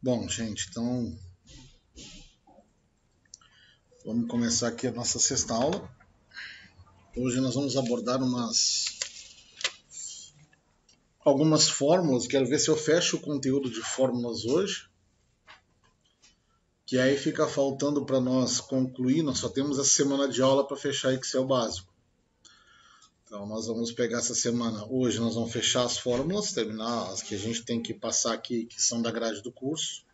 Bom, gente, então vamos começar aqui a nossa sexta aula. Hoje nós vamos abordar algumas fórmulas. Quero ver se eu fecho o conteúdo de fórmulas hoje, que aí fica faltando para nós concluir. Nós só temos a semana de aula para fechar Excel básico. Então nós vamos pegar essa semana. Hoje nós vamos fechar as fórmulas, terminar as que a gente tem que passar aqui, que são da grade do curso.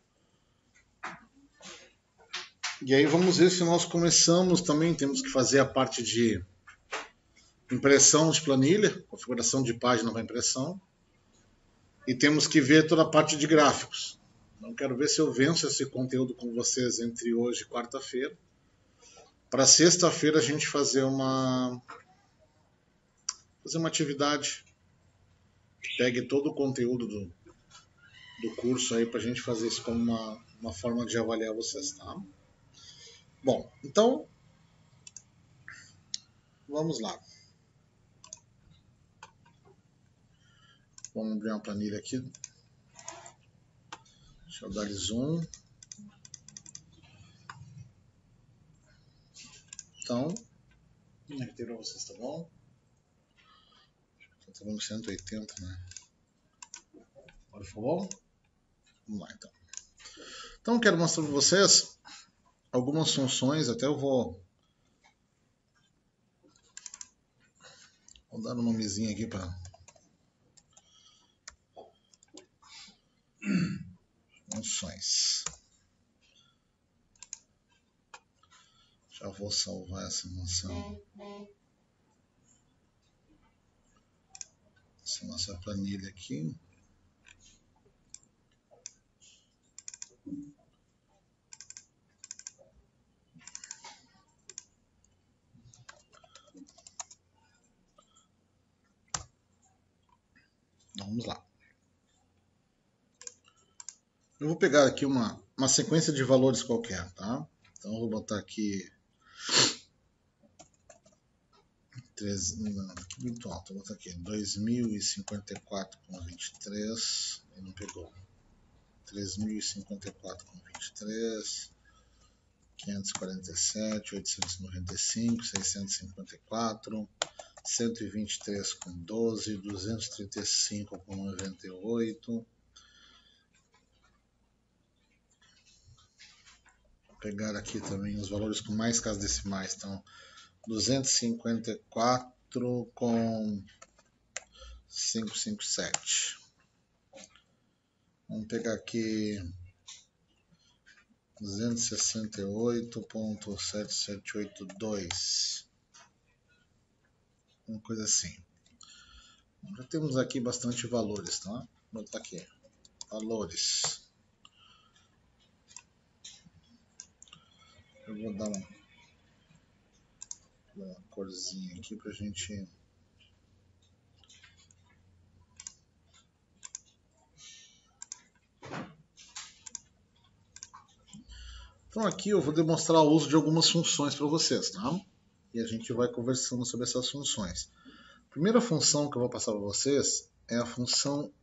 E aí vamos ver se nós começamos também. Temos que fazer a parte de impressão de planilha, configuração de página para impressão. E temos que ver toda a parte de gráficos. Então quero ver se eu venço esse conteúdo com vocês entre hoje e quarta-feira. Para sexta-feira a gente fazer uma atividade que pegue todo o conteúdo do curso aí para a gente fazer isso como uma forma de avaliar vocês, tá? Bom, então vamos lá. Vamos abrir uma planilha aqui. Deixa eu dar zoom. Então, conectei para vocês, tá bom? Tá bom 180, né? Agora foi bom? Vamos lá, então. Então, quero mostrar para vocês algumas funções. Até eu vou dar um nomezinho aqui para funções. Já vou salvar essa função. Essa nossa planilha aqui. Vamos lá. Eu vou pegar aqui uma sequência de valores qualquer, tá? Então eu vou botar aqui muito alto, vou botar aqui 2054,23, e não pegou. 3054,23, 547, 895, 654, 123,12, 235,98. Vou pegar aqui também os valores com mais casas decimais, então 254,557. Vamos pegar aqui 268,7782. Uma coisa assim. Já temos aqui bastante valores, tá? Vou botar aqui. Valores. Eu vou dar uma corzinha aqui pra gente... Então aqui eu vou demonstrar o uso de algumas funções para vocês, tá? E a gente vai conversando sobre essas funções. A primeira função que eu vou passar para vocês é a função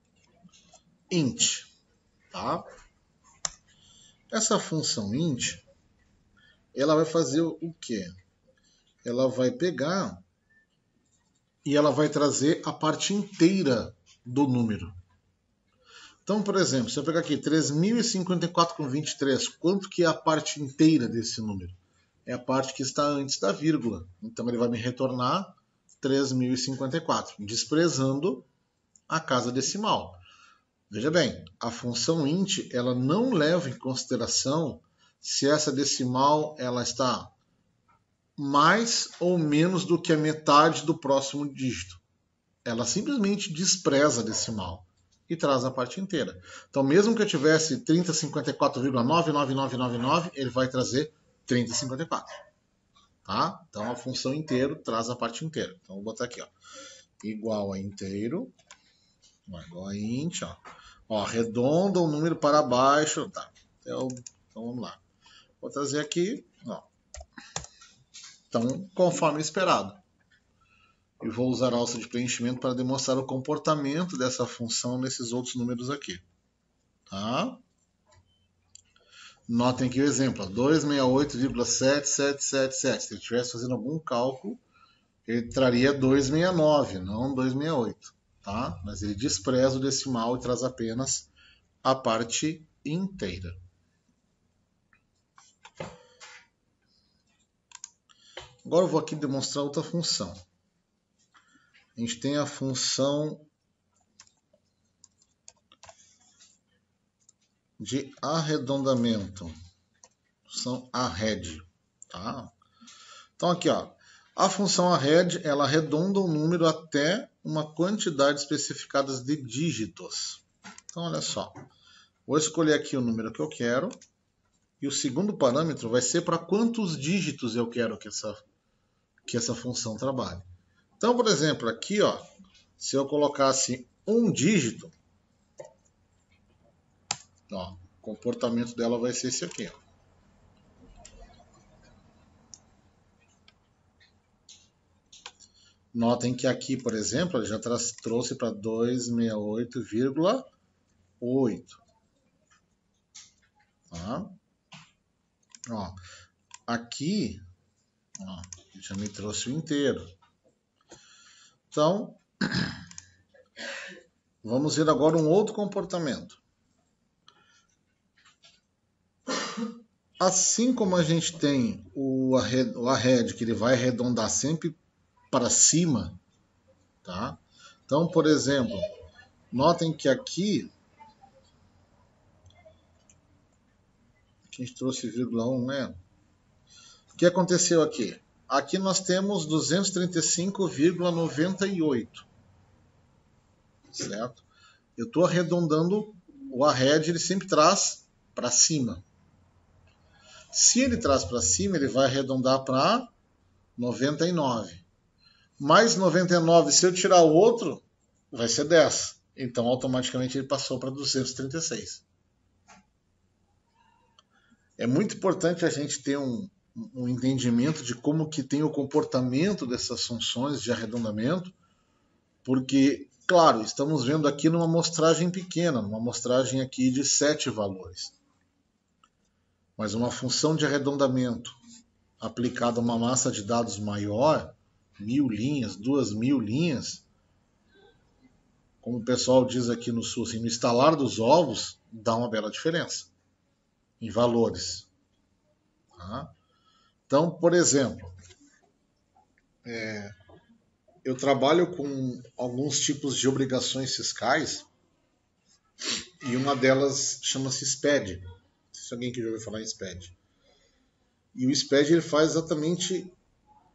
int, tá? Essa função int, ela vai fazer o quê? Ela vai pegar e ela vai trazer a parte inteira do número. Então, por exemplo, se eu pegar aqui 3054,23, quanto que é a parte inteira desse número? É a parte que está antes da vírgula. Então ele vai me retornar 3054, desprezando a casa decimal. Veja bem, a função int ela não leva em consideração se essa decimal ela está mais ou menos do que a metade do próximo dígito. Ela simplesmente despreza a decimal e traz a parte inteira. Então, mesmo que eu tivesse 3054,99999, ele vai trazer 3054. Tá? Então, a função inteiro traz a parte inteira. Então, vou botar aqui, ó, igual a inteiro, igual a int, ó, arredonda o número para baixo, tá? Então, vamos lá. Vou trazer aqui, ó. Então, conforme esperado. E vou usar a alça de preenchimento para demonstrar o comportamento dessa função nesses outros números aqui. Tá? Notem aqui o exemplo, 268,7777. Se ele estivesse fazendo algum cálculo, ele traria 269, não 268. Tá? Mas ele despreza o decimal e traz apenas a parte inteira. Agora eu vou aqui demonstrar outra função. A gente tem a função de arredondamento, função arred, tá? Então aqui, ó, a função arred, ela arredonda o número até uma quantidade especificada de dígitos. Então olha só, vou escolher aqui o número que eu quero e o segundo parâmetro vai ser para quantos dígitos eu quero que essa função trabalhe. Então, por exemplo, aqui, ó, se eu colocasse um dígito, ó, o comportamento dela vai ser esse aqui, ó. Notem que aqui, por exemplo, ele já trouxe para 268,8. Tá? Ó, aqui, ó, já me trouxe o inteiro. Então, vamos ver agora um outro comportamento. Assim como a gente tem o arred, que ele vai arredondar sempre para cima, tá? Então, por exemplo, notem que aqui a gente trouxe vírgula 1, né? O que aconteceu aqui? Aqui nós temos 235,98, certo? Eu estou arredondando, o arred ele sempre traz para cima. Se ele traz para cima, ele vai arredondar para 99. Mais 99, se eu tirar o outro, vai ser 10. Então, automaticamente, ele passou para 236. É muito importante a gente ter um entendimento de como que tem o comportamento dessas funções de arredondamento, porque, claro, estamos vendo aqui numa amostragem pequena, numa amostragem aqui de 7 valores. Mas uma função de arredondamento aplicada a uma massa de dados maior, 1000 linhas, 2000 linhas, como o pessoal diz aqui no Sul, assim, no estalar dos ovos, dá uma bela diferença em valores. Tá? Então, por exemplo, eu trabalho com alguns tipos de obrigações fiscais e uma delas chama-se SPED. Não sei se alguém que já ouviu falar em SPED. E o SPED ele faz exatamente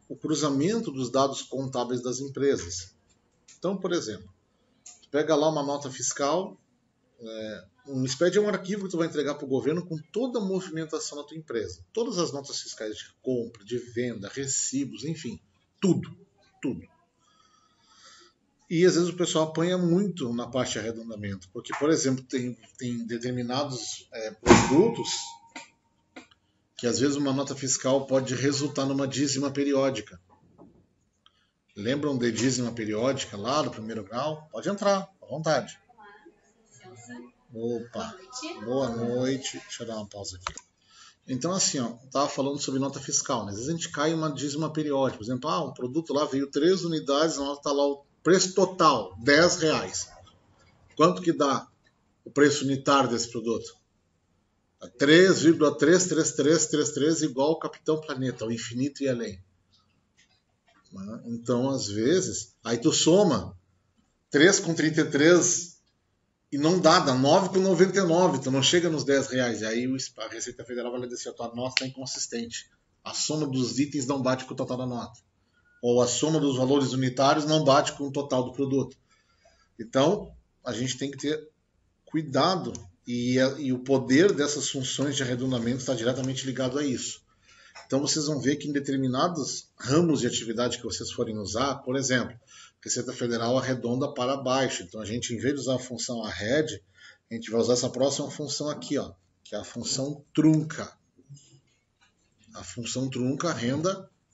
o cruzamento dos dados contábeis das empresas. Então, por exemplo, pega lá uma nota fiscal, um SPED é um arquivo que tu vai entregar para o governo com toda a movimentação da tua empresa. Todas as notas fiscais de compra, de venda, recibos, enfim, tudo. E às vezes o pessoal apanha muito na parte de arredondamento, porque, por exemplo, tem determinados produtos que às vezes uma nota fiscal pode resultar numa dízima periódica. Lembram de dízima periódica lá do primeiro grau? Pode entrar, à vontade. Opa, boa noite. Deixa eu dar uma pausa aqui. Então, assim, ó, estava falando sobre nota fiscal, né? Às vezes a gente cai em uma dízima periódica. Por exemplo, um produto lá veio 3 unidades, a nota está lá o preço total, R$10. Quanto que dá o preço unitário desse produto? 3,33333 igual ao Capitão Planeta, ao infinito e além. Então, às vezes, aí tu soma 3 com 33 e não dá 9 com 99, tu não chega nos R$10. E aí a Receita Federal vai dizer, a tua nota está inconsistente. A soma dos itens não bate com o total da nota. Ou a soma dos valores unitários não bate com o total do produto. Então, a gente tem que ter cuidado e o poder dessas funções de arredondamento está diretamente ligado a isso. Então, vocês vão ver que em determinados ramos de atividade que vocês forem usar, por exemplo, a Receita Federal arredonda para baixo. Então, a gente, em vez de usar a função arred, a gente vai usar essa próxima função aqui, ó, que é a função trunca. A função trunca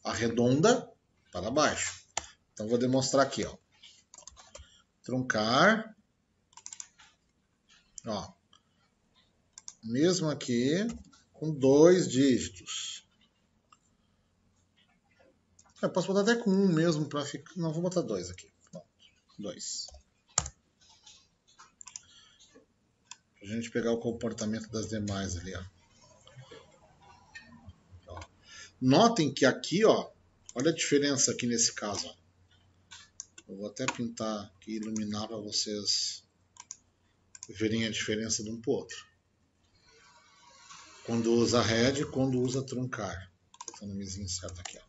arredonda para baixo. Então, vou demonstrar aqui, ó. Truncar. Ó. Mesmo aqui, com 2 dígitos. Eu posso botar até com 1 mesmo para ficar... Não, vou botar 2 aqui. Pronto, 2. Para a gente pegar o comportamento das demais ali, ó. Notem que aqui, ó, olha a diferença aqui nesse caso. Ó. Eu vou até pintar aqui, iluminar para vocês verem a diferença de um para o outro. Quando usa head e quando usa truncar. Tá o nomezinho certo aqui, ó.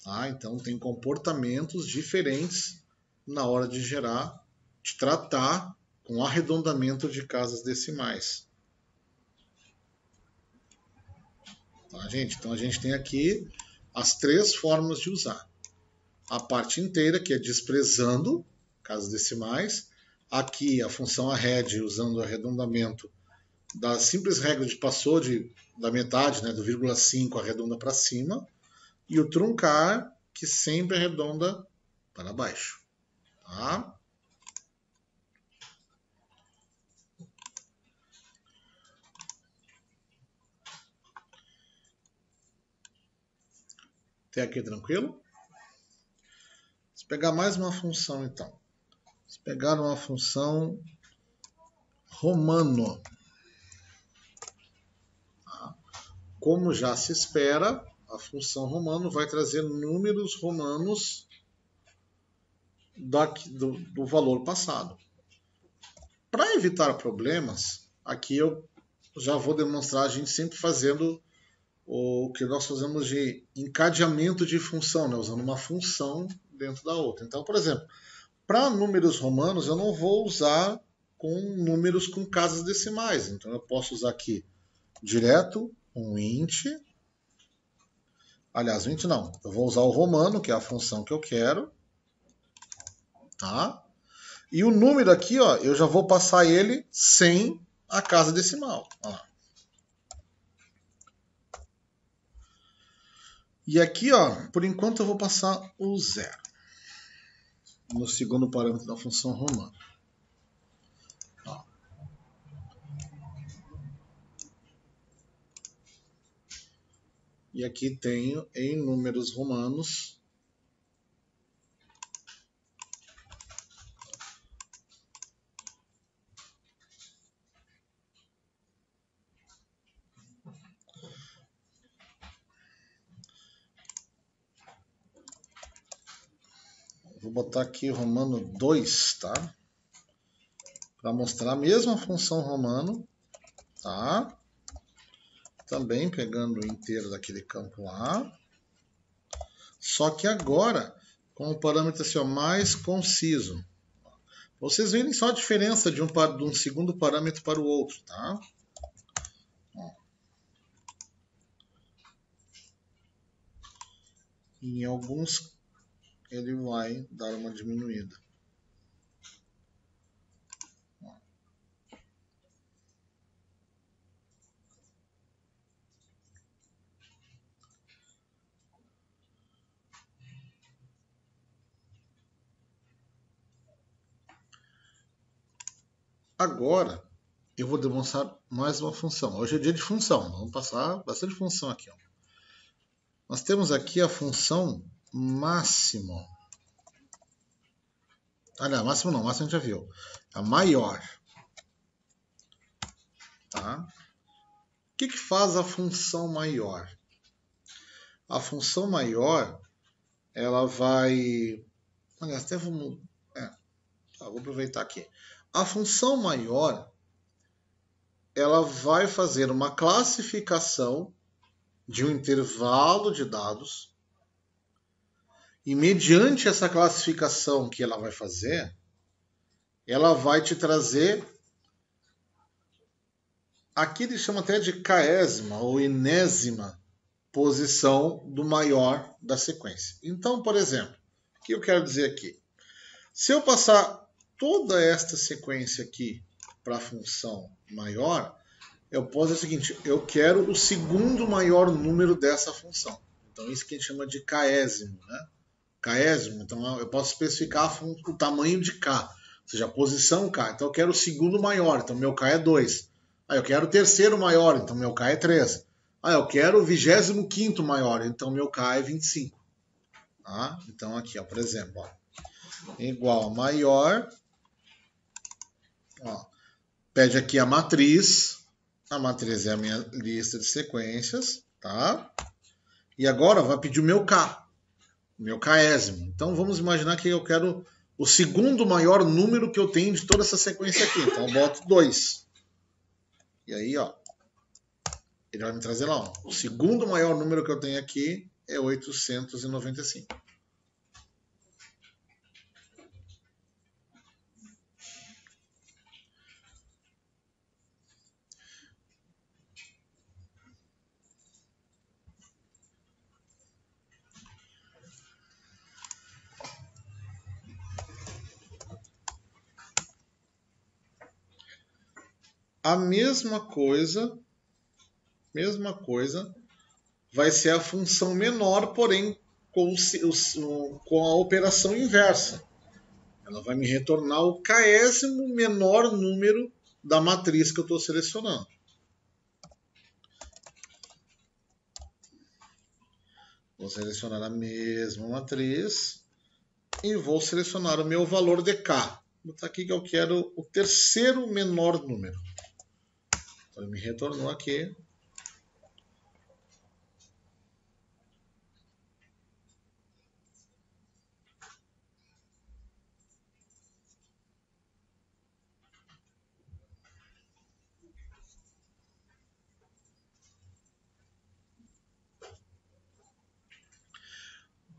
Tá? Então tem comportamentos diferentes na hora de gerar, de tratar com arredondamento de casas decimais. Tá, gente? Então a gente tem aqui as 3 formas de usar. A parte inteira, que é desprezando casas decimais. Aqui a função arred, usando o arredondamento da simples regra de passou da metade, né, do 0,5 arredonda para cima. E o truncar, que sempre arredonda para baixo. Tá? Até aqui tranquilo? Vamos pegar mais uma função então. Vamos pegar uma função romano. Tá? Como já se espera, a função romano vai trazer números romanos do valor passado. Para evitar problemas, aqui eu já vou demonstrar a gente sempre fazendo o que nós fazemos de encadeamento de função, né? Usando uma função dentro da outra. Então, por exemplo, para números romanos eu não vou usar com números com casas decimais. Então eu posso usar aqui direto um int. Aliás, int não. Eu vou usar o romano, que é a função que eu quero. Tá? E o número aqui, ó, eu já vou passar ele sem a casa decimal. Olha lá. E aqui, ó, por enquanto eu vou passar o 0 no segundo parâmetro da função romana. Ó. E aqui tenho em números romanos vou botar aqui romano 2, tá? Para mostrar a mesma função romano, tá? Também pegando o inteiro daquele campo lá. Só que agora, com o parâmetro assim, ó, mais conciso. Vocês verem só a diferença de um segundo parâmetro para o outro, tá? Ó. Em alguns ele vai dar uma diminuída. Agora, eu vou demonstrar mais uma função. Hoje é dia de função, vamos passar bastante função aqui. Ó. Nós temos aqui a função máximo. Ah, não, máximo não, máximo a gente já viu. A maior. Tá? O que faz a função maior? A função maior, ela vai... Aliás, até vamos... vou aproveitar aqui. A função maior, ela vai fazer uma classificação de um intervalo de dados e mediante essa classificação que ela vai fazer, ela vai te trazer, aqui eles chamam até de késima ou enésima posição do maior da sequência. Então, por exemplo, o que eu quero dizer aqui? Se eu passar toda esta sequência aqui para a função maior, eu posso dizer o seguinte, eu quero o segundo maior número dessa função. Então isso que a gente chama de késimo, né? Késimo, então eu posso especificar o tamanho de k. seja, a posição K. Então eu quero o segundo maior, então meu K é 2. Ah, eu quero o terceiro maior, então meu K é 3. Ah, eu quero o 25º maior, então meu K é 25. Tá? Então aqui, ó, por exemplo, ó, igual a maior, ó, pede aqui a matriz é a minha lista de sequências, tá? E agora vai pedir o meu K, o meu Késimo. Então vamos imaginar que eu quero o segundo maior número que eu tenho de toda essa sequência aqui. Então eu boto 2. E aí, ó, ele vai me trazer lá, ó, o segundo maior número que eu tenho aqui é 895. A mesma coisa vai ser a função menor, porém com a operação inversa. Ela vai me retornar o késimo menor número da matriz que eu estou selecionando. Vou selecionar a mesma matriz e vou selecionar o meu valor de K. Vou botar aqui que eu quero o terceiro menor número. Então ele me retornou aqui.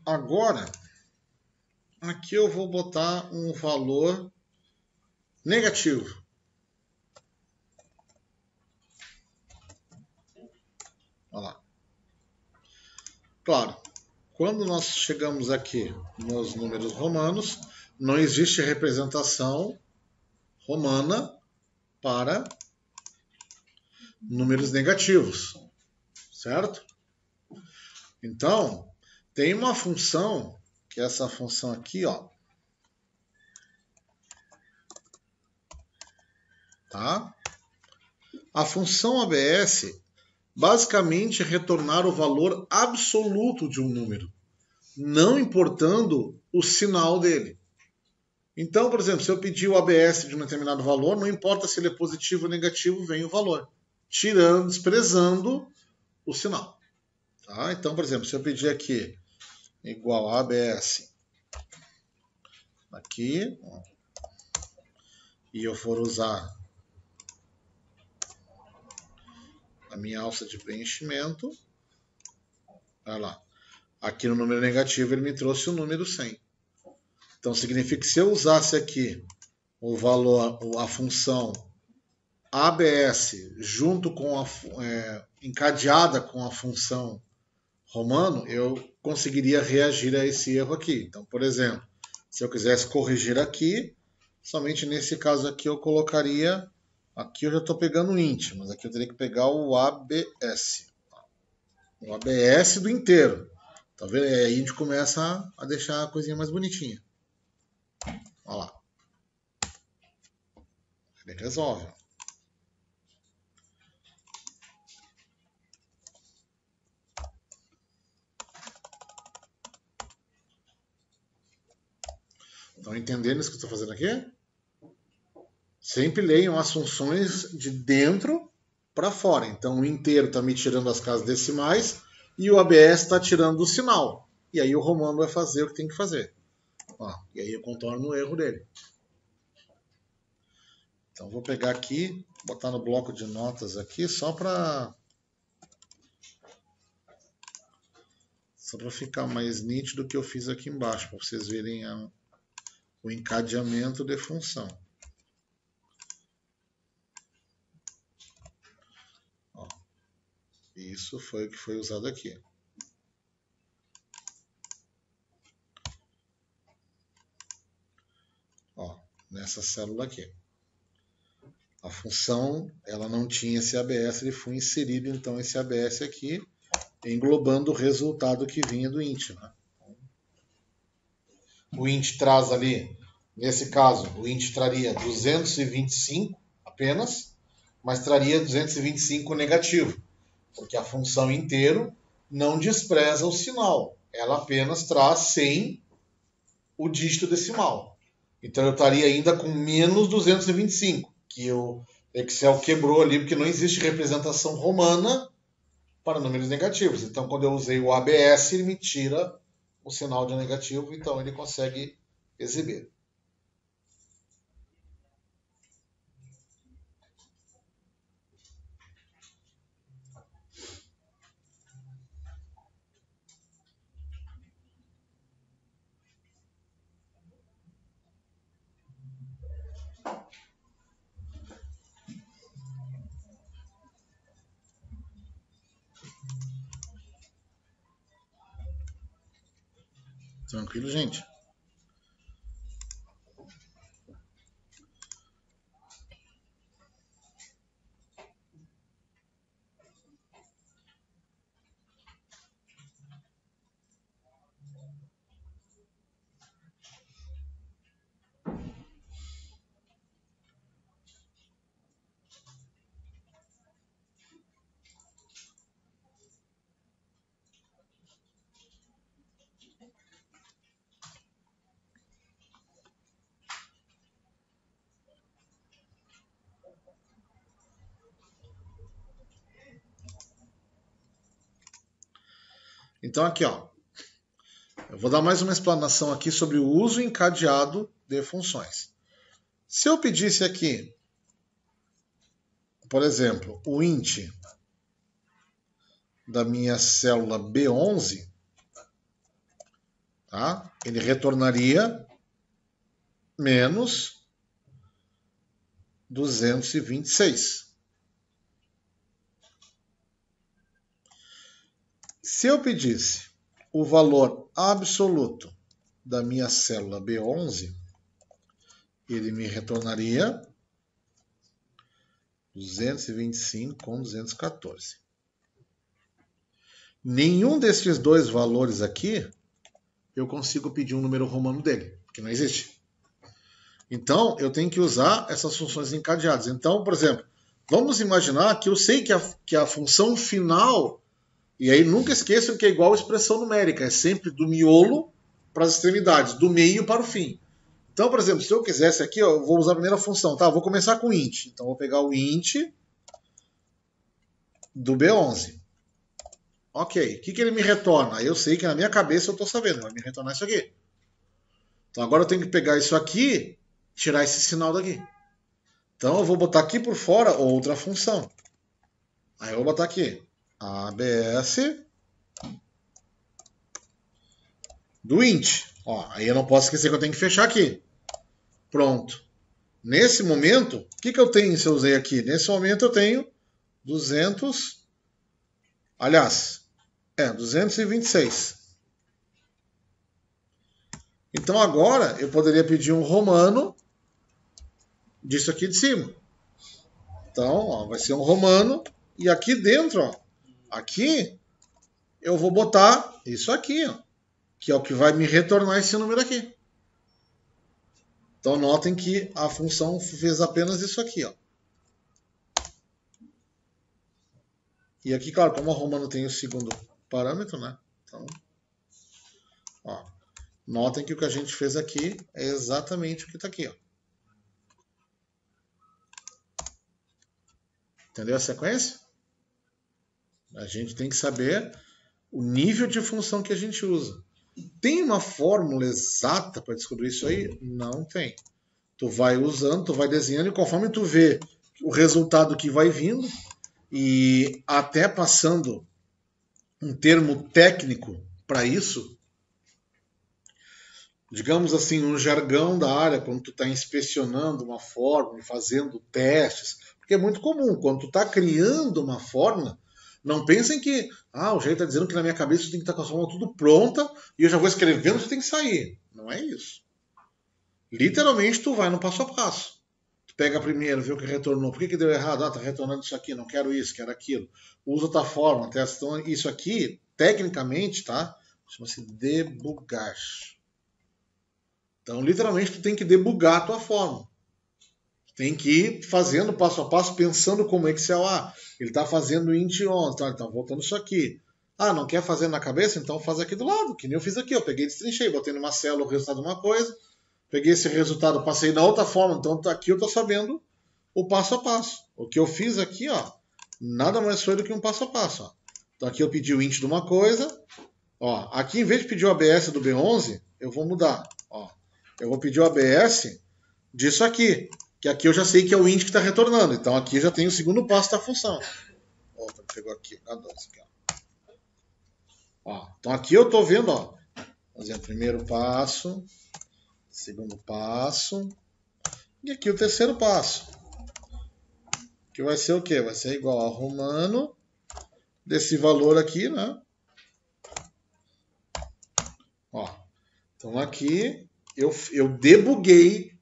Agora, aqui eu vou botar um valor negativo. Olha lá. Claro, quando nós chegamos aqui nos números romanos, não existe representação romana para números negativos, certo? Então, tem uma função, que é essa função aqui, ó. Tá? A função ABS basicamente é retornar o valor absoluto de um número, não importando o sinal dele. Então, por exemplo, se eu pedir o ABS de um determinado valor, não importa se ele é positivo ou negativo, vem o valor, desprezando o sinal. Tá? Então, por exemplo, se eu pedir aqui igual a ABS aqui, ó, e eu for usar a minha alça de preenchimento, olha lá, aqui no número negativo ele me trouxe o número 100. Então significa que se eu usasse aqui o valor, a função ABS junto com encadeada com a função romano, eu conseguiria reagir a esse erro aqui. Então, por exemplo, se eu quisesse corrigir aqui, somente nesse caso aqui eu colocaria, aqui eu já estou pegando o int, mas aqui eu teria que pegar o ABS. O ABS do inteiro. Tá vendo? Aí a gente começa a deixar a coisinha mais bonitinha. Olha lá. Ele resolve. Estão entendendo isso que eu estou fazendo aqui? Sempre leiam as funções de dentro para fora. Então o inteiro está me tirando as casas decimais e o ABS está tirando o sinal. E aí o romano vai fazer o que tem que fazer. Ó, e aí eu contorno o erro dele. Então vou pegar aqui, botar no bloco de notas aqui, só para ficar mais nítido o que eu fiz aqui embaixo, para vocês verem o encadeamento de função. Ó, isso foi o que foi usado aqui. Ó, nessa célula aqui. A função, ela não tinha esse ABS, ele foi inserido então esse ABS aqui, englobando o resultado que vinha do int. Né? O int traz ali Nesse caso, o int traria 225 apenas, mas traria 225 negativo, porque a função inteiro não despreza o sinal, ela apenas traz sem o dígito decimal. Então eu estaria ainda com menos 225, que o Excel quebrou ali, porque não existe representação romana para números negativos. Então quando eu usei o ABS, ele me tira o sinal de negativo, então ele consegue exibir. Tranquilo, gente? Então aqui, ó, eu vou dar mais uma explanação aqui sobre o uso encadeado de funções. Se eu pedisse aqui, por exemplo, o int da minha célula B11, tá? Ele retornaria menos 226. Se eu pedisse o valor absoluto da minha célula B11, ele me retornaria 225 com 214. Nenhum desses dois valores aqui eu consigo pedir um número romano dele, porque não existe. Então, eu tenho que usar essas funções encadeadas. Então, por exemplo, vamos imaginar que eu sei que a função final, e aí nunca esqueçam que é igual a expressão numérica, é sempre do miolo para as extremidades, do meio para o fim. Então, por exemplo, se eu quisesse aqui, ó, eu vou usar a primeira função, tá? Eu vou começar com int. Então, eu vou pegar o int do B11. Ok, o que ele me retorna? Eu sei que na minha cabeça eu estou sabendo, vai me retornar isso aqui. Então, agora eu tenho que pegar isso aqui, tirar esse sinal daqui. Então eu vou botar aqui por fora outra função. Aí eu vou botar aqui ABS do int. Ó, aí eu não posso esquecer que eu tenho que fechar aqui. Pronto. Nesse momento, o que eu tenho se eu usei aqui? Nesse momento eu tenho 200, aliás, 226. Então agora eu poderia pedir um romano disso aqui de cima. Então, ó, vai ser um romano. E aqui dentro, ó, aqui, eu vou botar isso aqui, ó, que é o que vai me retornar esse número aqui. Então, notem que a função fez apenas isso aqui, ó. E aqui, claro, como a romano tem o segundo parâmetro, né? Então, ó, notem que o que a gente fez aqui é exatamente o que está aqui, ó. Entendeu a sequência? A gente tem que saber o nível de função que a gente usa. Tem uma fórmula exata para descobrir isso aí? Não tem. Tu vai usando, tu vai desenhando e conforme tu vê o resultado que vai vindo e até passando um termo técnico para isso, digamos assim, um jargão da área, quando tu está inspecionando uma fórmula e fazendo testes, porque é muito comum, quando tu está criando uma fórmula, não pensem que, o jeito está dizendo que na minha cabeça tem que estar com a fórmula tudo pronta e eu já vou escrevendo, tu tem que sair. Não é isso. Literalmente tu vai no passo a passo. Tu pega primeiro, vê o que retornou. Por que deu errado? Tá retornando isso aqui, não quero isso, quero aquilo. Usa outra forma, testa. Então, isso aqui, tecnicamente, tá? Chama-se debugar. Então, literalmente, tu tem que debugar a tua fórmula. Tem que ir fazendo passo a passo, pensando como Excel. Ele está fazendo int on, tá, então voltando isso aqui. Não quer fazer na cabeça? Então faz aqui do lado, que nem eu fiz aqui. Eu peguei, destrinchei, botei numa célula o resultado de uma coisa, peguei esse resultado, passei da outra forma. Então aqui eu estou sabendo o passo a passo. O que eu fiz aqui, nada mais foi do que um passo a passo. Então aqui eu pedi o int de uma coisa. Aqui em vez de pedir o ABS do B11, eu vou mudar. Eu vou pedir o ABS disso aqui. Que aqui eu já sei que é o int que está retornando. Então aqui eu já tenho o segundo passo da função. Pegou aqui, então aqui eu estou vendo, fazendo o primeiro passo, segundo passo, e aqui o terceiro passo. Que vai ser o quê? Vai ser igual a romano desse valor aqui, né? Então aqui eu debuguei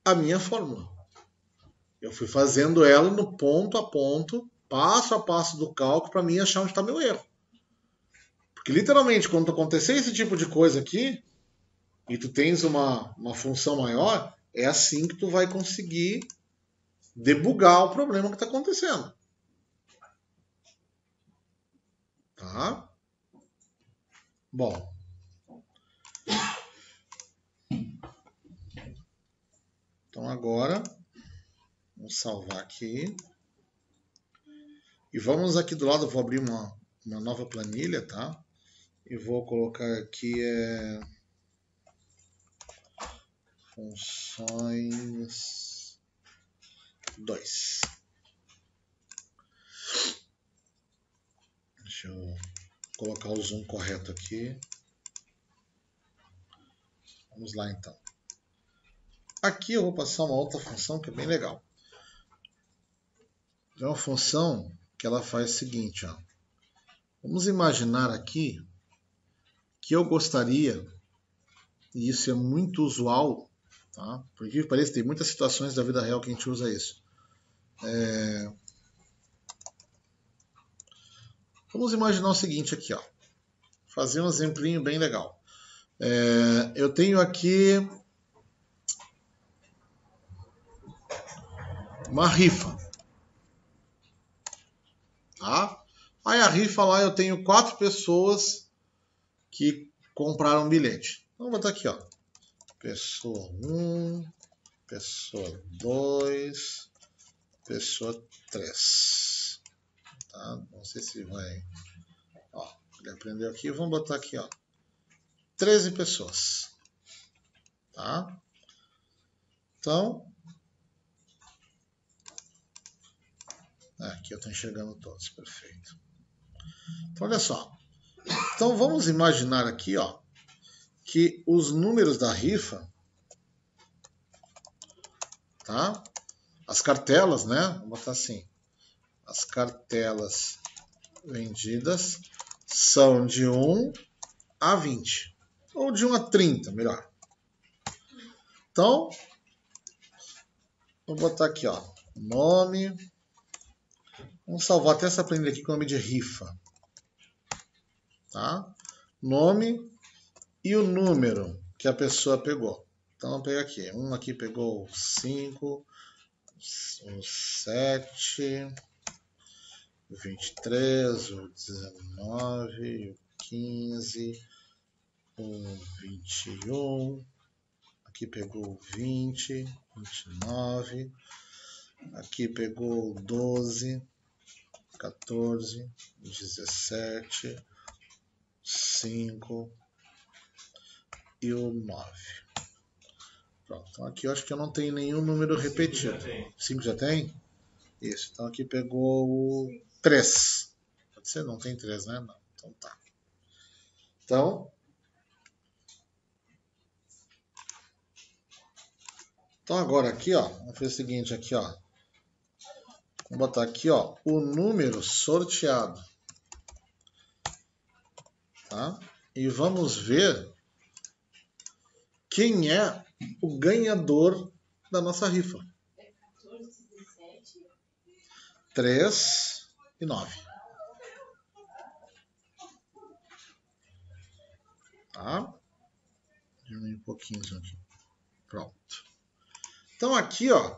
a minha fórmula. Eu fui fazendo ela no ponto a ponto, passo a passo do cálculo para mim achar onde está meu erro. Porque literalmente, quando acontecer esse tipo de coisa aqui, e tu tens uma função maior, é assim que tu vai conseguir debugar o problema que está acontecendo. Tá? Bom. Então agora, vamos salvar aqui. E vamos aqui do lado, eu vou abrir uma nova planilha, tá? E vou colocar aqui funções 2. Deixa eu colocar o zoom correto aqui. Vamos lá então. Aqui eu vou passar uma outra função que é bem legal. É uma função que ela faz o seguinte, Vamos imaginar aqui que eu gostaria, e isso é muito usual, tá? Porque parece que tem muitas situações da vida real que a gente usa isso. Vamos imaginar o seguinte aqui, fazer um exemplinho bem legal. Eu tenho aqui uma rifa, tá? Aí a rifa lá eu tenho 4 pessoas que compraram um bilhete. Então vou botar aqui, pessoa 1, pessoa 2, pessoa 3. Tá? Não sei se vai... ele aprendeu aqui. Vamos botar aqui, 13 pessoas. Tá? Então... aqui eu estou enxergando todos. Perfeito. Então, olha só. Então, vamos imaginar aqui, que os números da rifa, tá? As cartelas, né? Vou botar assim. As cartelas vendidas são de 1 a 20. Ou de 1 a 30, melhor. Então, vou botar aqui, nome. Vamos salvar até essa planilha aqui com o nome de rifa. Tá? Nome e o número que a pessoa pegou. Então, vamos pegar aqui. Um aqui pegou 5, o 7, o 23, o 19, o 15, o 21. Aqui pegou o 20, 29. Aqui pegou o 12, 14, 17, 5 e o 9. Pronto, então aqui eu acho que eu não tenho nenhum número repetido. 5 já tem? Isso, então aqui pegou o 3. Pode ser? Não tem 3, né? Não, então tá. Então agora aqui, vamos fazer o seguinte aqui, Vamos botar aqui, o número sorteado. Tá? E vamos ver quem é o ganhador da nossa rifa. 3 e 9. Tá? Diminuir um pouquinho isso aqui. Pronto. Então aqui, ó.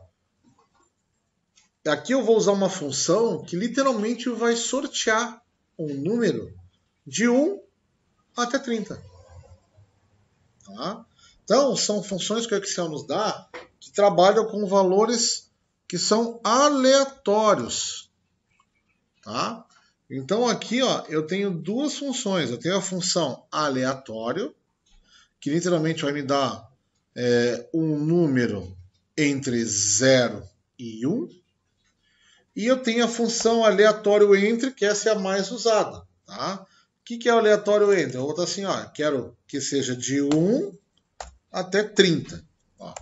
Aqui eu vou usar uma função que literalmente vai sortear um número de 1 até 30. Tá? Então, são funções que o Excel nos dá que trabalham com valores que são aleatórios. Tá? Então, aqui ó, eu tenho duas funções. Eu tenho a função aleatório, que literalmente vai me dar um número entre 0 e 1. E eu tenho a função aleatório entre, que essa é a mais usada. Tá? O que é o aleatório entre? Eu vou botar assim, ó, quero que seja de 1 até 30. Ó.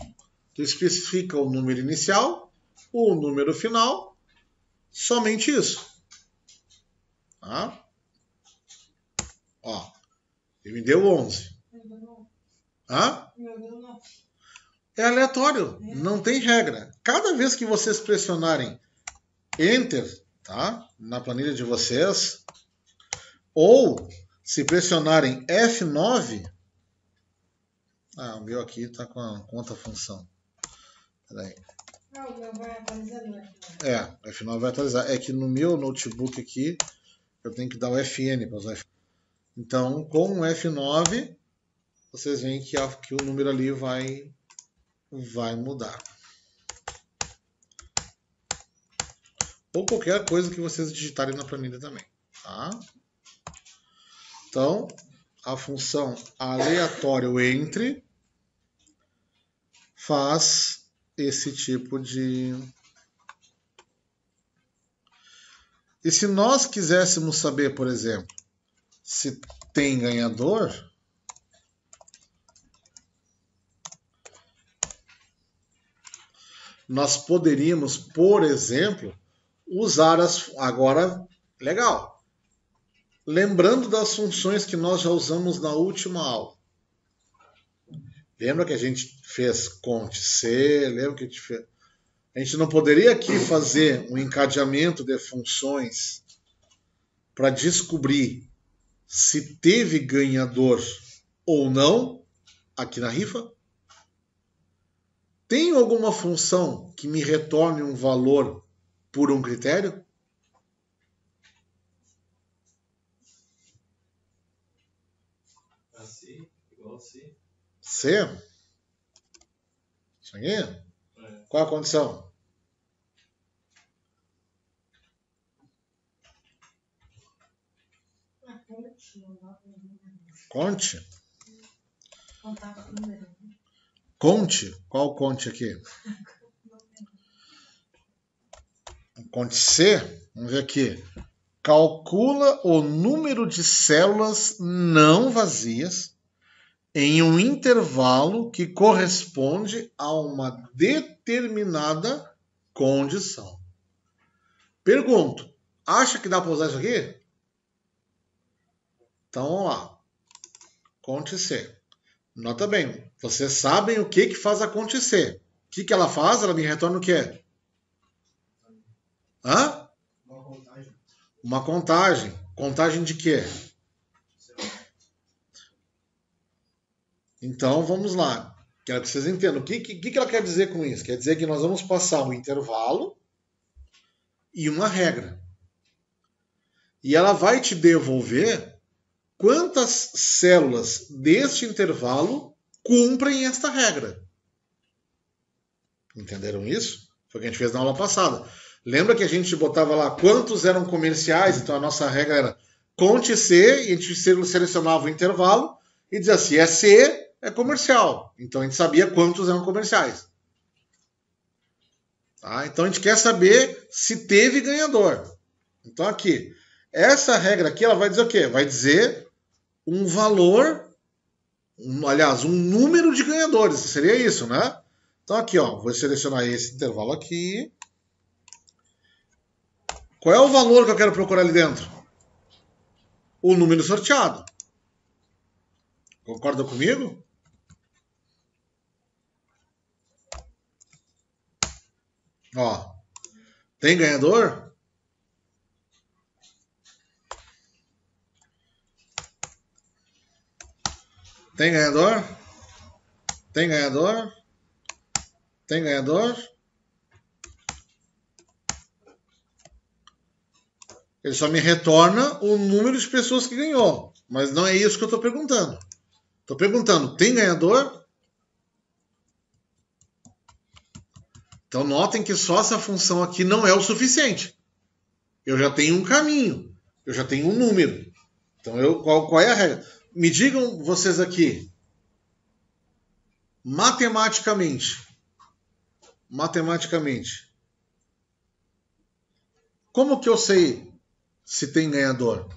Tu especifica o número inicial, o número final, somente isso. Tá? Ó, ele me deu 11. Hã? É aleatório, não tem regra. Cada vez que vocês pressionarem Enter, tá? Na planilha de vocês, ou se pressionarem F9, o meu aqui está com outra função. Peraí. O meu vai atualizando, né? O F9 vai atualizar. É que no meu notebook aqui, eu tenho que dar o FN para usar o F9. Então, com o F9, vocês veem que o número ali vai mudar. Ou qualquer coisa que vocês digitarem na planilha também. Tá? Então, a função aleatório entre faz esse tipo de... E se nós quiséssemos saber, por exemplo, se tem ganhador, nós poderíamos, por exemplo, usar agora, legal, lembrando das funções que nós já usamos na última aula. Lembra que a gente fez CONT-C? Lembra que a gente fez... A gente não poderia aqui fazer um encadeamento de funções para descobrir se teve ganhador ou não aqui na rifa? Tem alguma função que me retorne um valor por um critério? C, igual C. C? Isso aqui? Qual a condição? Conte? Conte? Qual conte aqui? Conte C? Vamos ver aqui. Calcula o número de células não vazias em um intervalo que corresponde a uma determinada condição. Pergunto, acha que dá para usar isso aqui? Então vamos lá. Conte C. Nota bem, vocês sabem o que faz a Conte C. O que ela faz? Ela me retorna o quê? Hã? Uma contagem. Contagem de quê? Então vamos lá. Quero que vocês entendam. O que ela quer dizer com isso? Quer dizer que nós vamos passar um intervalo e uma regra. E ela vai te devolver quantas células deste intervalo cumprem esta regra. Entenderam isso? Foi o que a gente fez na aula passada. Lembra que a gente botava lá quantos eram comerciais? Então a nossa regra era conte C, e a gente selecionava o intervalo e dizia se é C, é comercial. Então a gente sabia quantos eram comerciais. Tá? Então a gente quer saber se teve ganhador. Então aqui, essa regra aqui, ela vai dizer o quê? Vai dizer um valor, aliás, um número de ganhadores. Seria isso, né? Então aqui, ó, vou selecionar esse intervalo aqui. Qual é o valor que eu quero procurar ali dentro? O número sorteado. Concorda comigo? Ó, tem ganhador? Tem ganhador? Tem ganhador? Tem ganhador? Ele só me retorna o número de pessoas que ganhou. Mas não é isso que eu estou perguntando. Estou perguntando, tem ganhador? Então notem que só essa função aqui não é o suficiente. Eu já tenho um caminho. Eu já tenho um número. Então qual é a regra? Me digam vocês aqui. Matematicamente. Como que eu sei se tem ganhador?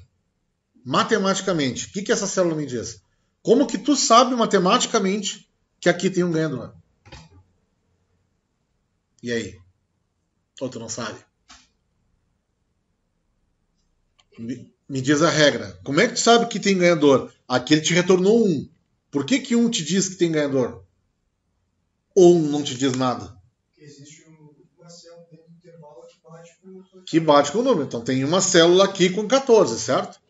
Matematicamente. O que essa célula me diz? Como que tu sabe matematicamente que aqui tem um ganhador? E aí? Ou tu não sabe? Me diz a regra. Como é que tu sabe que tem ganhador? Aqui ele te retornou 1. Por que 1 te diz que tem ganhador? Ou 1 não te diz nada? Porque existe uma célula dentro do intervalo que bate com o número. Então tem uma célula aqui com 14, certo?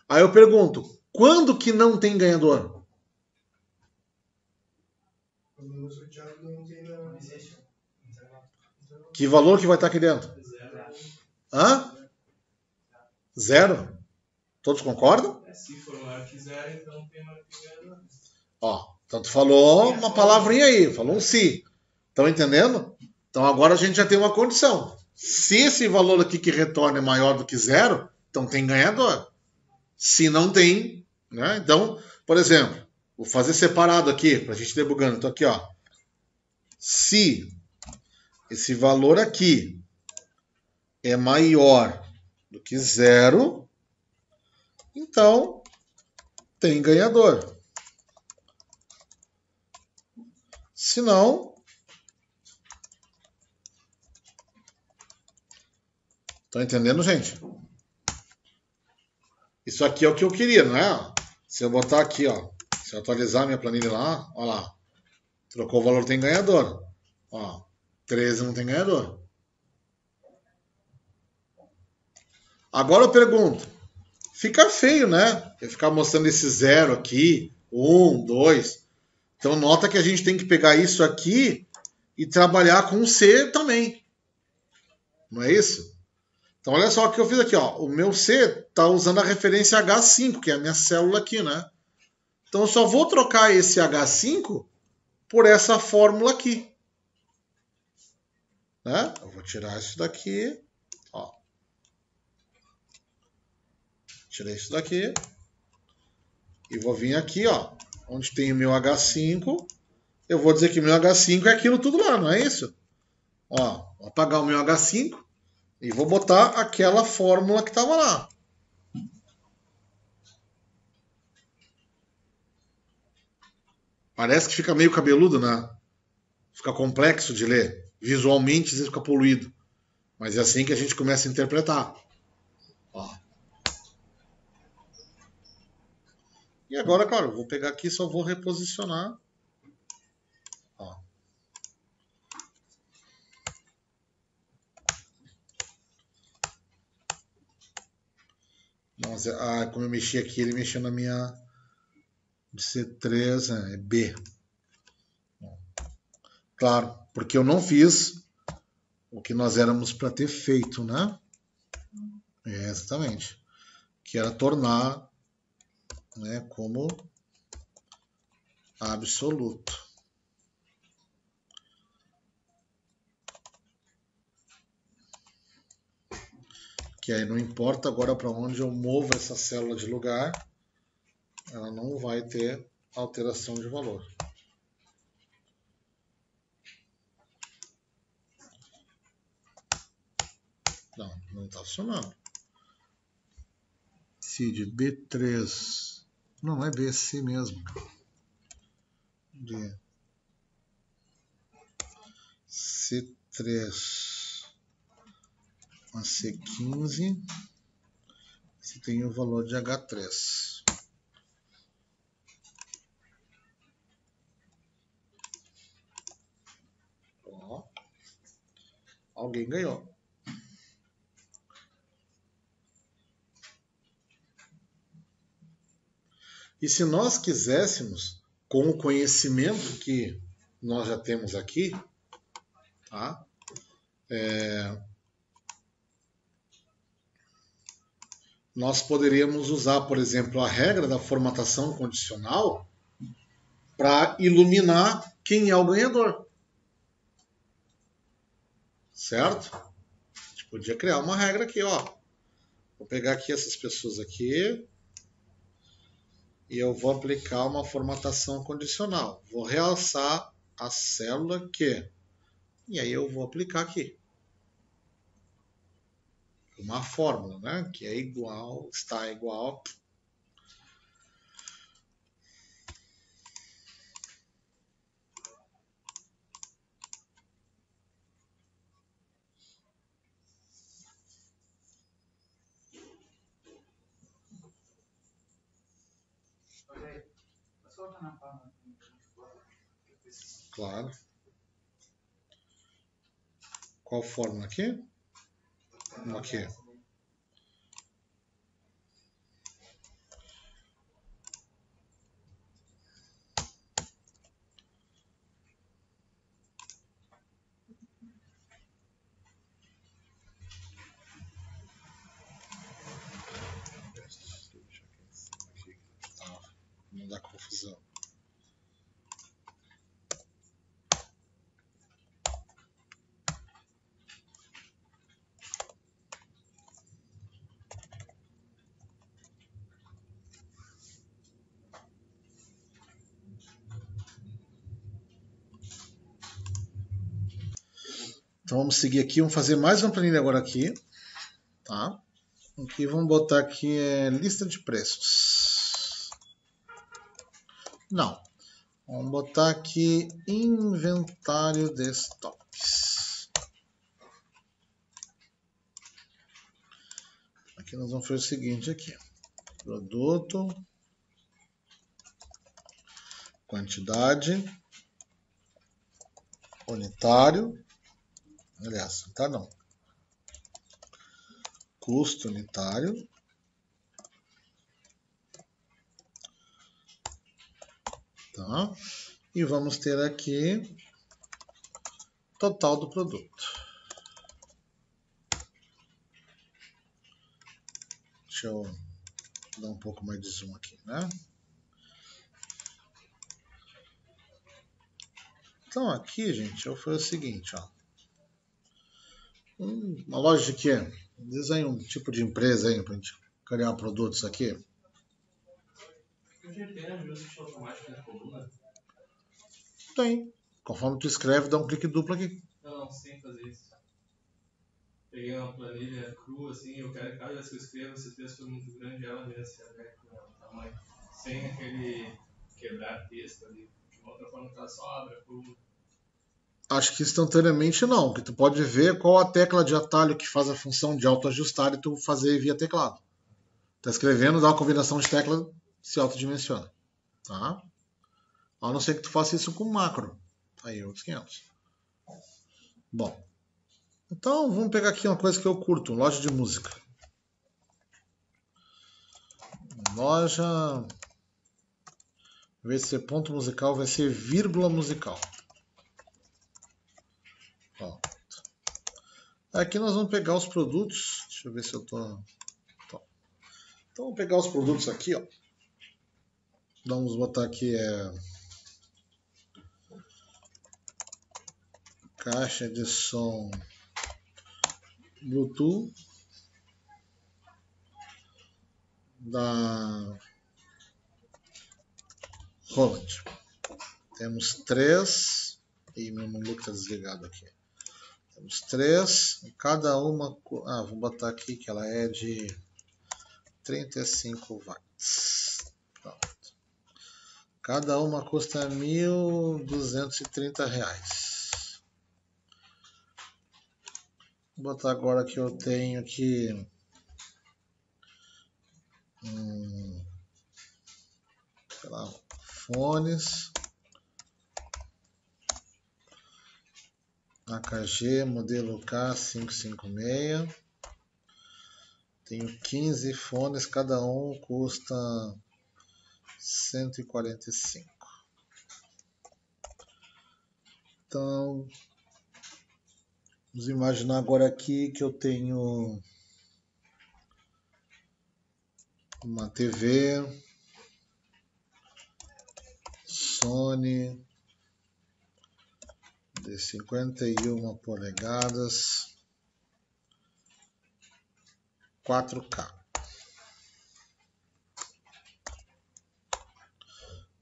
Aí eu pergunto, quando que não tem ganhador? Quando o sorteado não tem na... Que valor que vai estar aqui dentro? Hã? 0? Todos concordam? Se for maior que 0, então tem maior que ganhador. Ó, então tu falou uma palavrinha aí, falou um se. Estão entendendo? Então agora a gente já tem uma condição. Se esse valor aqui que retorna é maior do que 0, então tem ganhador. Se não tem, né? Então, por exemplo, vou fazer separado aqui, para a gente debugando. Então aqui, ó. Se esse valor aqui é maior do que 0, então tem ganhador. Se não, estão entendendo, gente? Isso aqui é o que eu queria, não é? Se eu botar aqui, ó, se eu atualizar minha planilha lá, ó lá, trocou o valor, tem ganhador. Ó, 13 não tem ganhador. Agora eu pergunto, fica feio, né? Eu ficar mostrando esse 0 aqui, 1, 2. Então nota que a gente tem que pegar isso aqui e trabalhar com C também. Não é isso? Então olha só o que eu fiz aqui, ó. O meu C está usando a referência H5, que é a minha célula aqui, né? Então eu só vou trocar esse H5 por essa fórmula aqui. Né? Eu vou tirar isso daqui, ó. Tirei isso daqui e vou vir aqui, ó, onde tem o meu H5. Eu vou dizer que o meu H5 é aquilo tudo lá, não é isso? Ó, vou apagar o meu H5 e vou botar aquela fórmula que estava lá. Parece que fica meio cabeludo, né? Fica complexo de ler. Visualmente, às vezes fica poluído. Mas é assim que a gente começa a interpretar. Ó. E agora, claro, eu vou pegar aqui e só vou reposicionar. Ó. Nossa, como eu mexi aqui, ele mexeu na minha C3, é B. Claro, porque eu não fiz o que nós éramos para ter feito, né? Exatamente. Que era tornar, né, como absoluto. Que aí não importa agora para onde eu movo essa célula de lugar, ela não vai ter alteração de valor. Não está funcionando. CID B3. Não é BC mesmo. D. C3 a C15. Você tem o valor de H3. Ó. Alguém ganhou. E se nós quiséssemos com o conhecimento que nós já temos aqui, tá? Nós poderíamos usar, por exemplo, a regra da formatação condicional para iluminar quem é o ganhador. Certo? A gente podia criar uma regra aqui, ó. Vou pegar aqui essas pessoas aqui e eu vou aplicar uma formatação condicional. Vou realçar a célula Q. E aí eu vou aplicar aqui uma fórmula, né? Que é igual, está igual. Claro. Qual fórmula aqui? Aqui. Não dá confusão. Então vamos seguir aqui, vamos fazer mais uma planilha agora aqui, tá? Aqui vamos botar aqui lista de preços. Não. Vamos botar aqui inventário de estoques. Aqui nós vamos fazer o seguinte aqui. Produto, quantidade, unitário, aliás, tá não. Custo unitário. Tá? E vamos ter aqui total do produto. Deixa eu dar um pouco mais de zoom aqui, né? Então aqui, gente, eu faço o seguinte, ó. Uma loja de quê? Diz aí um tipo de empresa aí pra gente criar produtos aqui. Tem ajuste automático na coluna? Tem. Conforme tu escreve, dá um clique duplo aqui. Não, sem fazer isso. Peguei uma planilha crua assim, eu quero que cada vez que eu escrevo, se o texto for muito grande, ela mesmo se adequa ao tamanho. Sem aquele quebrar texto ali. De uma outra forma que ela só abre a coluna. Acho que instantaneamente não, que tu pode ver qual a tecla de atalho que faz a função de autoajustar e tu fazer via teclado. Tá escrevendo, dá uma combinação de teclas, se autodimensiona. Tá? A não ser que tu faça isso com macro. Aí, outros 500. Bom. Então, vamos pegar aqui uma coisa que eu curto. Loja de música. Loja... Em vez de ser ponto musical, vai ser vírgula musical. Ó. Aqui nós vamos pegar os produtos. Deixa eu ver se eu tô... Então, vamos pegar os produtos aqui, ó. Vamos botar aqui caixa de som Bluetooth da Roland. Temos 3 e meu notebook está desligado aqui. Temos 3, cada uma, vou botar aqui que ela é de 35 watts. Pronto. Cada uma custa R$ 1.230. Vou botar agora que eu tenho aqui fones AKG modelo K556. Tenho 15 fones, cada um custa 145. Então, vamos imaginar agora aqui que eu tenho uma TV Sony de 51 polegadas 4K.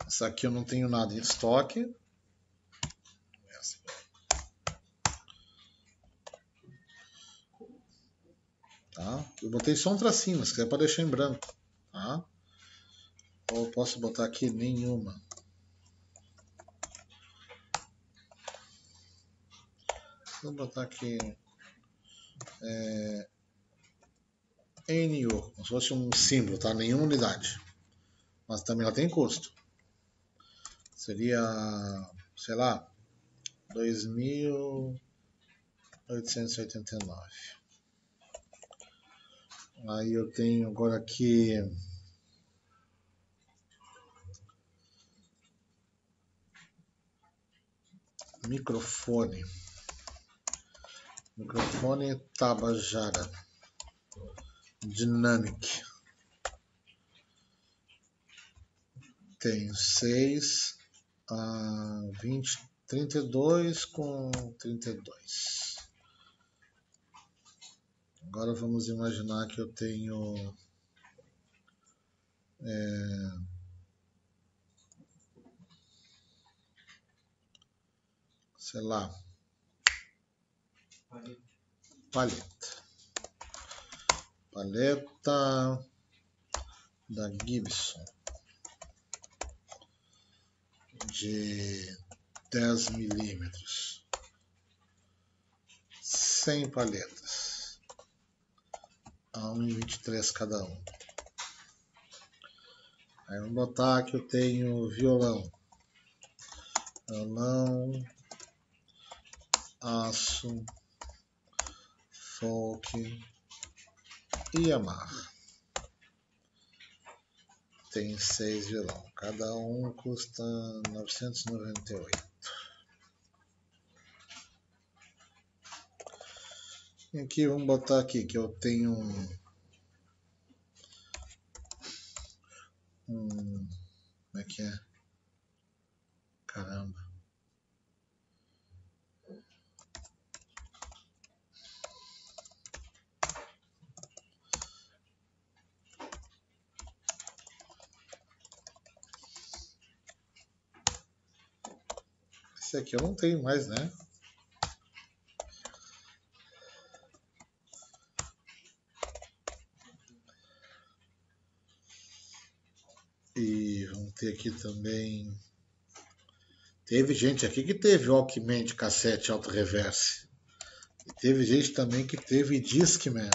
Essa aqui eu não tenho nada em estoque. Tá? Eu botei só um tracinho, mas que é para deixar em branco. Tá? Ou eu posso botar aqui nenhuma. Vou botar aqui NU, como se fosse um símbolo, tá? Nenhuma unidade. Mas também ela tem custo. Seria, sei lá, 2.889. Aí eu tenho agora aqui microfone Tabajara Dynamic. Tenho 6 a 20, 32 com 32. Agora vamos imaginar que eu tenho sei lá, paleta da Gibson de 10 milímetros, 100 palhetas a 1,23 cada um. Aí vamos botar que eu tenho violão, aço, folk e Yamaha. Tem 6 violão, cada um custa 998. E aqui vamos botar aqui que eu tenho como é que é? Caramba. Esse aqui eu não tenho mais, né? E vamos ter aqui também. Teve gente aqui que teve Walkman de cassete alto reverse. E teve gente também que teve Discman.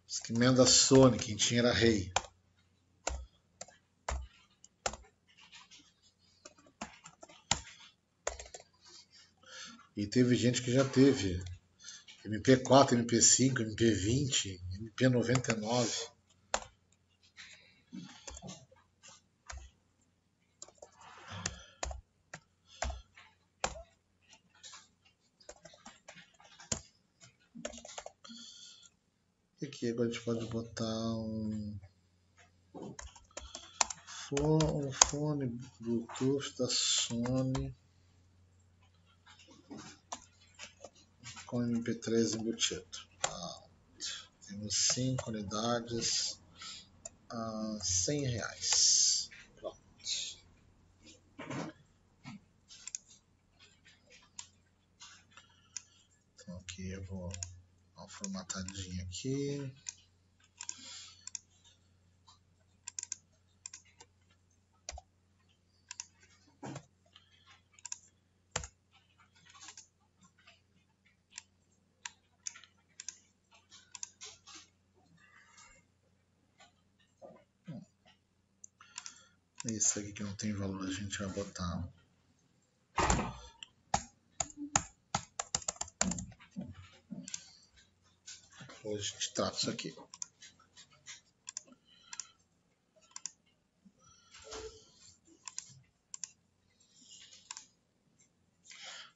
Discman da Sony, quem tinha era rei. E teve gente que já teve MP4, MP5, MP20, MP99. E aqui agora a gente pode botar um fone Bluetooth da Sony com MP3 embutido. Temos 5 unidades a R$100. Pronto. Então aqui eu vou dar uma formatadinha aqui. Esse aqui que não tem valor a gente vai botar. Hoje a gente trata isso aqui.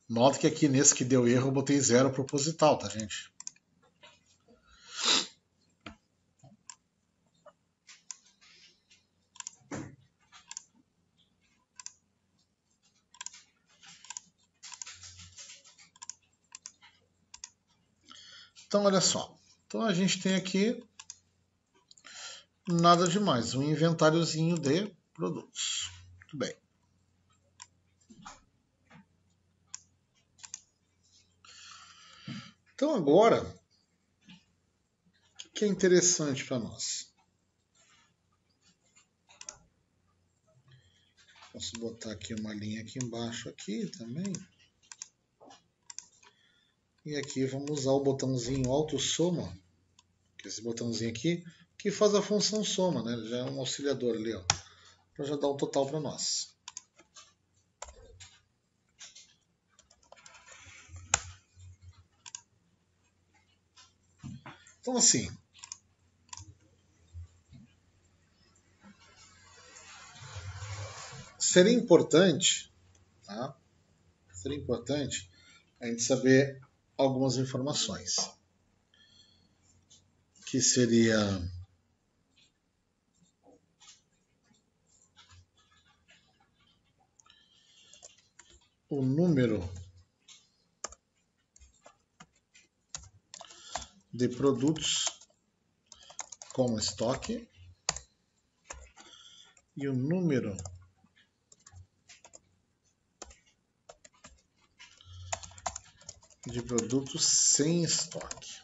Nota que aqui nesse que deu erro eu botei 0 proposital, tá, gente? Então, olha só. Então, a gente tem aqui nada demais, um inventáriozinho de produtos. Muito bem. Então, agora, o que é interessante para nós? Posso botar aqui uma linha aqui embaixo aqui também. E aqui vamos usar o botãozinho autossoma, que é esse botãozinho aqui, que faz a função soma, né? Ele já é um auxiliador ali, ó, para já dar o total para nós. Então, assim, seria importante, tá? Seria importante a gente saber algumas informações, que seria o número de produtos com estoque e o número de produtos sem estoque.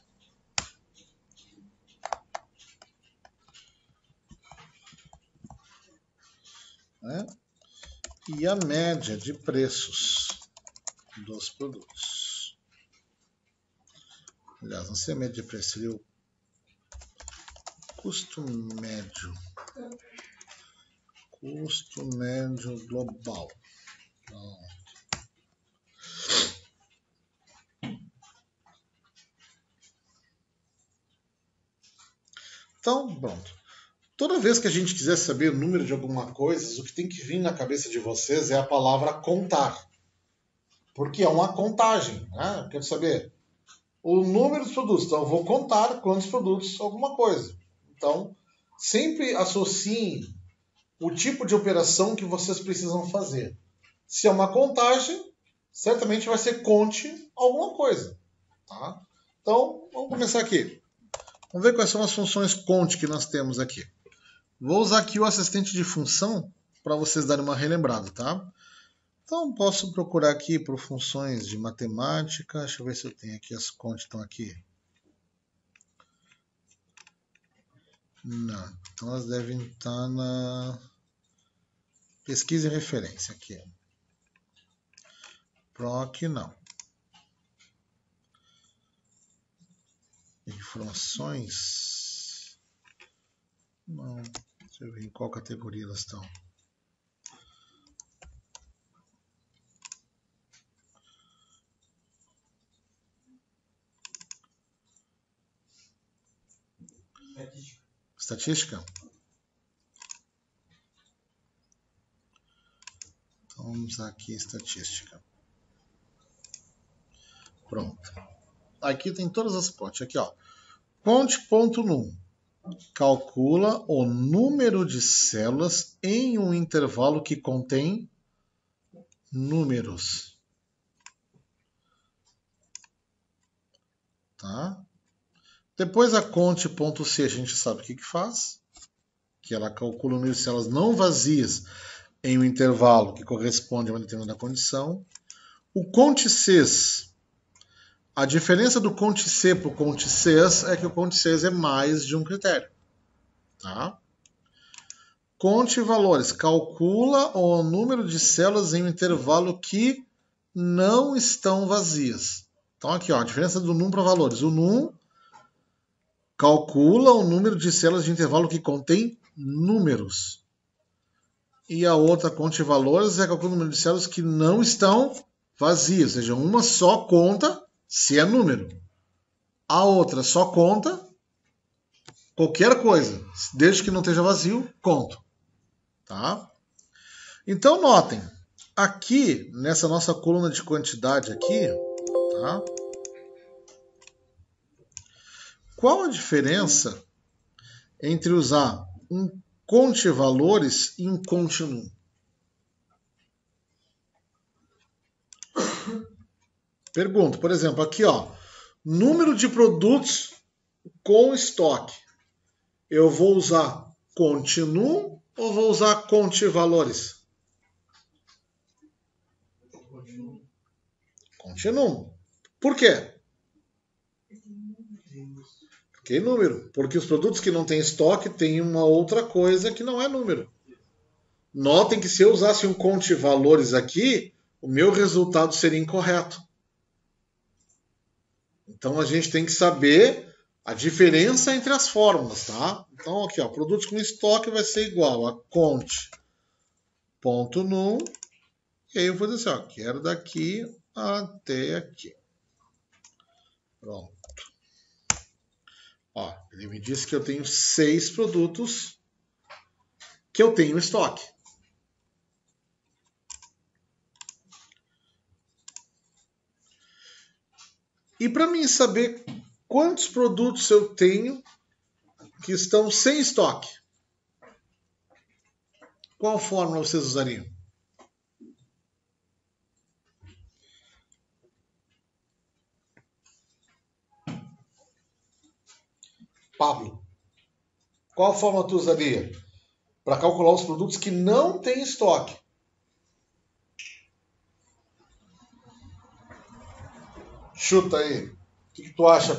Né? E a média de preços dos produtos. Aliás, não sei a média de preço, seria o custo médio. Custo médio global. Então, pronto. Toda vez que a gente quiser saber o número de alguma coisa, o que tem que vir na cabeça de vocês é a palavra contar. Porque é uma contagem. Né? Eu quero saber o número dos produtos. Então, eu vou contar quantos produtos alguma coisa. Então, sempre associem o tipo de operação que vocês precisam fazer. Se é uma contagem, certamente vai ser conte alguma coisa. Tá? Então, vamos começar aqui. Vamos ver quais são as funções conte que nós temos aqui. Vou usar aqui o assistente de função para vocês darem uma relembrada, tá? Então, posso procurar aqui por funções de matemática. Deixa eu ver se eu tenho aqui, as conte estão aqui. Não, então elas devem estar na pesquisa e referência aqui. Proc, não. Informações. Não. Deixa eu ver em qual categoria elas estão. Estatística? Então vamos usar aqui estatística. Pronto. Aqui tem todas as potes. Aqui, ó. Conte.num. Calcula o número de células em um intervalo que contém números. Tá? Depois a conte.c a gente sabe o que faz. Que ela calcula o número de células não vazias em um intervalo que corresponde a uma determinada condição. O conte.cs. A diferença do conte.c para o conte.cs é que o conte.cs é mais de um critério. Tá? Conte valores. Calcula o número de células em um intervalo que não estão vazias. Então aqui, ó, a diferença do num para valores. O num calcula o número de células de intervalo que contém números. E a outra conte valores é calcula o número de células que não estão vazias. Ou seja, uma só conta se é número. A outra só conta qualquer coisa. Desde que não esteja vazio, conto. Tá? Então, notem. aqui, nessa nossa coluna de quantidade aqui, tá? Qual a diferença entre usar um conte valores e um conte num? Pergunto, por exemplo, aqui, ó, número de produtos com estoque. Eu vou usar conte num ou vou usar conte valores? Conte num. Por quê? Porque é número. Porque os produtos que não têm estoque têm uma outra coisa que não é número. Notem que se eu usasse um conte valores aqui, o meu resultado seria incorreto. Então a gente tem que saber a diferença entre as fórmulas, tá? Então aqui, ó, produtos com estoque vai ser igual a conte ponto num, e aí eu vou dizer, ó, quero daqui até aqui. Pronto. Ó, ele me disse que eu tenho 6 produtos que eu tenho em estoque. E para mim saber quantos produtos eu tenho que estão sem estoque, qual fórmula vocês usariam? Pablo, qual fórmula tu usaria para calcular os produtos que não têm estoque? Chuta aí. O que tu acha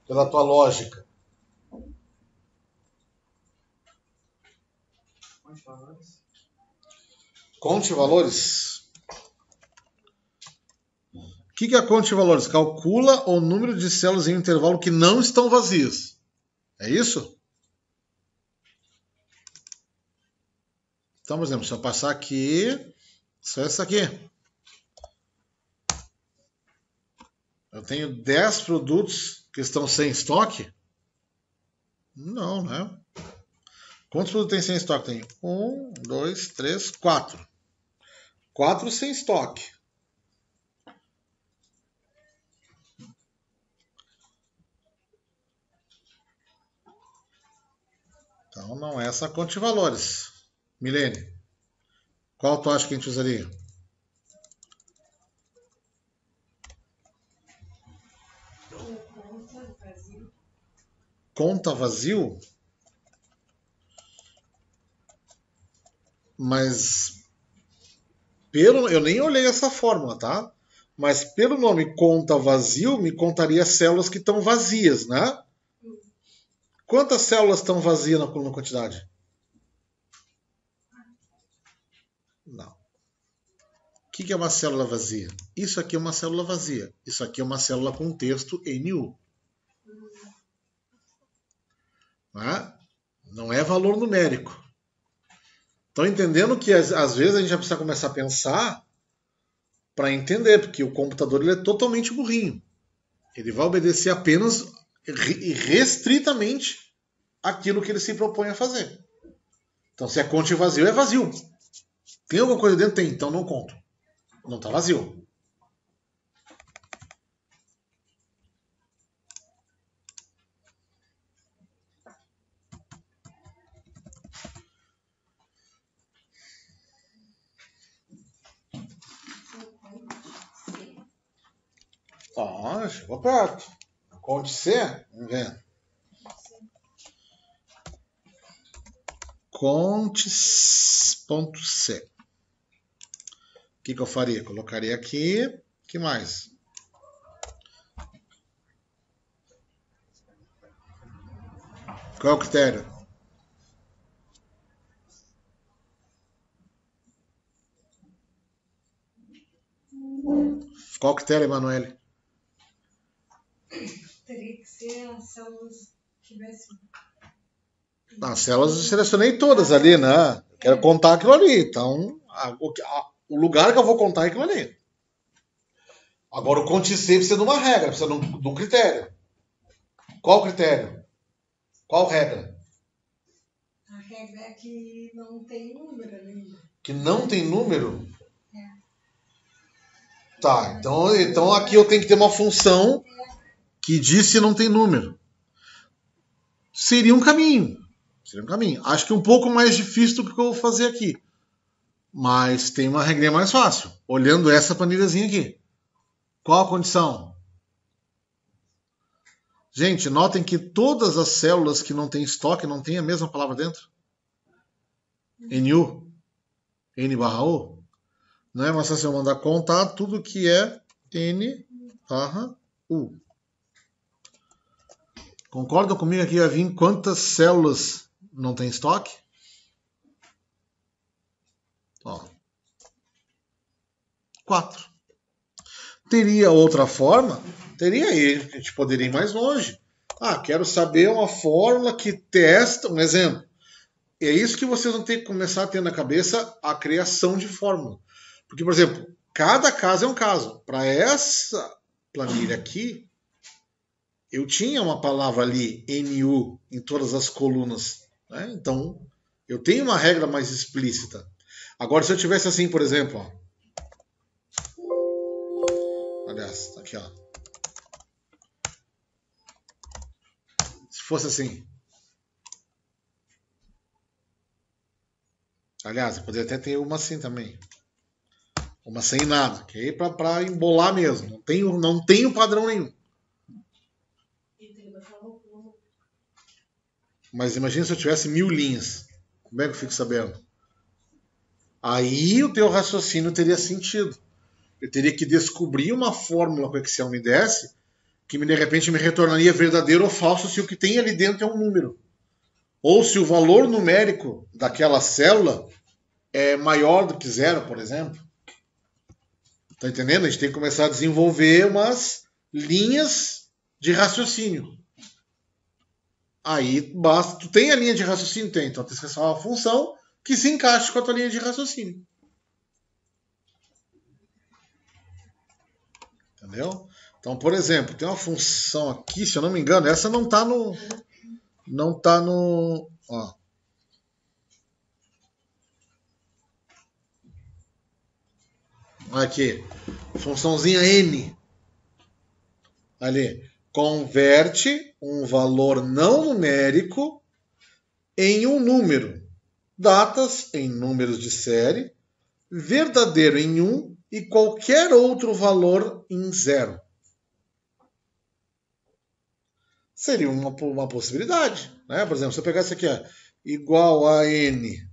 pela tua lógica? Conte valores. O que é a conte valores? Calcula o número de células em um intervalo que não estão vazias. É isso? Então, por exemplo, se eu passar aqui, só essa aqui. Eu tenho 10 produtos que estão sem estoque? Não, né? Quantos produtos tem sem estoque? Tem 1, 2, 3, 4. 4 sem estoque. Então não é essa conta de valores. Milene, qual tu acha que a gente usaria? Conta vazio? Mas eu nem olhei essa fórmula, tá? Mas pelo nome conta vazio, me contaria células que estão vazias, né? Quantas células estão vazias na coluna quantidade? Não. O que é uma célula vazia? Isso aqui é uma célula vazia. Isso aqui é uma célula com texto NU. Não é valor numérico. Estão entendendo que às vezes a gente vai precisar começar a pensar para entender, porque o computador ele é totalmente burrinho. Ele vai obedecer apenas e restritamente aquilo que ele se propõe a fazer. Então, se é conte vazio, é vazio. Tem alguma coisa dentro? Tem, então não conto. Não está vazio. Ah, chegou perto. Conte C, vamos ver. Conte.c. O que eu faria? Colocaria aqui. O que mais? Qual é o critério? Qual o critério, Emanuele? Teria que ser as células que tivessem. As células eu selecionei todas ali, né? Eu quero contar aquilo ali. Então, o lugar que eu vou contar é aquilo ali. Agora, o conte C precisa de uma regra, precisa de um critério. Qual critério? Qual regra? A regra é que não tem número ali. Que não tem número? Tá, então aqui eu tenho que ter uma função que diz se não tem número. Seria um caminho. Acho que um pouco mais difícil do que eu vou fazer aqui. Mas tem uma regrinha mais fácil. Olhando essa planilhazinha aqui. Qual a condição? Gente, notem que todas as células que não tem estoque não tem a mesma palavra dentro. NU. N/U. Não é mais fácil eu mandar contar tudo que é N/U. Concordam comigo aqui, vai vir quantas células não tem estoque? Ó. 4. Teria outra forma? Teria aí, a gente poderia ir mais longe. Quero saber uma fórmula que testa, um exemplo. É isso que vocês vão ter que começar a ter na cabeça, a criação de fórmula. Porque, por exemplo, cada caso é um caso. Para essa planilha aqui, eu tinha uma palavra ali, NU, em todas as colunas. Né? Então, eu tenho uma regra mais explícita. Agora, se eu tivesse assim, por exemplo, ó. Aliás, aqui, ó. Se fosse assim. Aliás, eu poderia até ter uma assim também. Uma sem nada, que aí para embolar mesmo. Não tenho padrão nenhum. Mas imagina se eu tivesse 1000 linhas. Como é que eu fico sabendo? Aí o teu raciocínio teria sentido. Eu teria que descobrir uma fórmula que o Excel me desse que de repente me retornaria verdadeiro ou falso se o que tem ali dentro é um número. Ou se o valor numérico daquela célula é maior do que 0, por exemplo. Tá entendendo? A gente tem que começar a desenvolver umas linhas de raciocínio. Aí basta. Tu tem a linha de raciocínio? Tem. Então tem que ser uma função que se encaixe com a tua linha de raciocínio. Entendeu? Então, por exemplo, tem uma função aqui, se eu não me engano, essa não está no. Não está no. Ó. Olha aqui. Funçãozinha N. Ali. Converte um valor não numérico em um número. Datas em números de série. Verdadeiro em 1 e qualquer outro valor em 0. Seria uma possibilidade. Né? Por exemplo, se eu pegasse aqui, ó, igual a N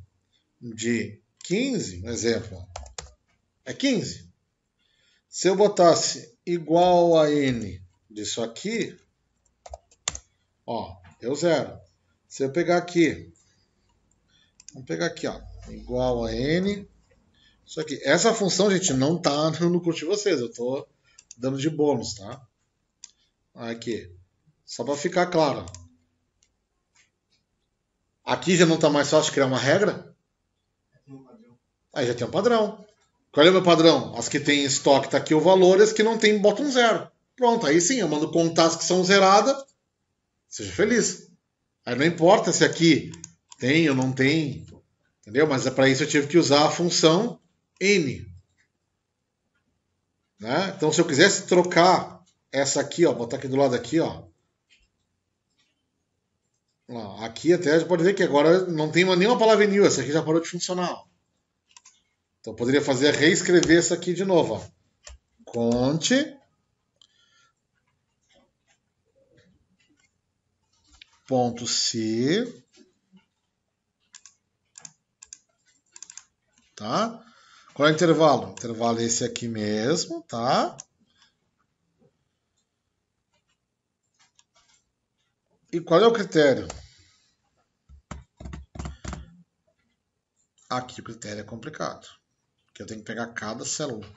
de 15, um exemplo, é 15. Se eu botasse igual a N disso aqui, ó, deu 0. Se eu pegar aqui, vamos pegar aqui, ó, igual a N, isso aqui. Essa função, gente, não tá no curso de vocês, eu tô dando de bônus, tá? Aqui. Só para ficar claro. Aqui já não está mais fácil criar uma regra? Aí já tem um padrão. Qual é o meu padrão? As que tem estoque está aqui o valor, as que não tem, bota um 0. Pronto, aí sim, eu mando contar as que são zeradas. Seja feliz. Aí não importa se aqui tem ou não tem. Entendeu? Mas para isso eu tive que usar a função N. Né? Então se eu quisesse trocar essa aqui, ó, botar aqui do lado aqui, ó. Aqui até a gente pode ver que agora não tem nenhuma palavra new, essa aqui já parou de funcionar. Então eu poderia reescrever essa aqui de novo. Ó. Conte ponto C, tá? Qual é o intervalo? O intervalo é esse aqui mesmo, tá? E qual é o critério? Aqui o critério é complicado. Porque eu tenho que pegar cada célula.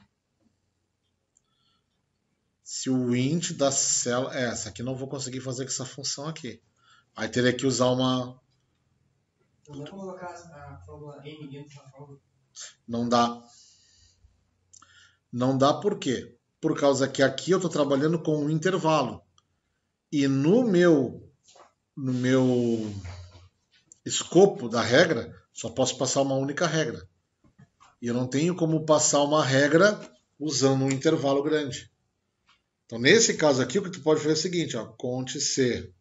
Se o int da célula... essa aqui não vou conseguir fazer com essa função aqui. Aí teria que usar uma... Não dá pra colocar a fórmula N dentro da fórmula? Não dá. Não dá por quê? Por causa que aqui eu estou trabalhando com um intervalo. E no meu escopo da regra, só posso passar uma única regra. E eu não tenho como passar uma regra usando um intervalo grande. Então, nesse caso aqui, o que tu pode fazer é o seguinte, ó, cont C.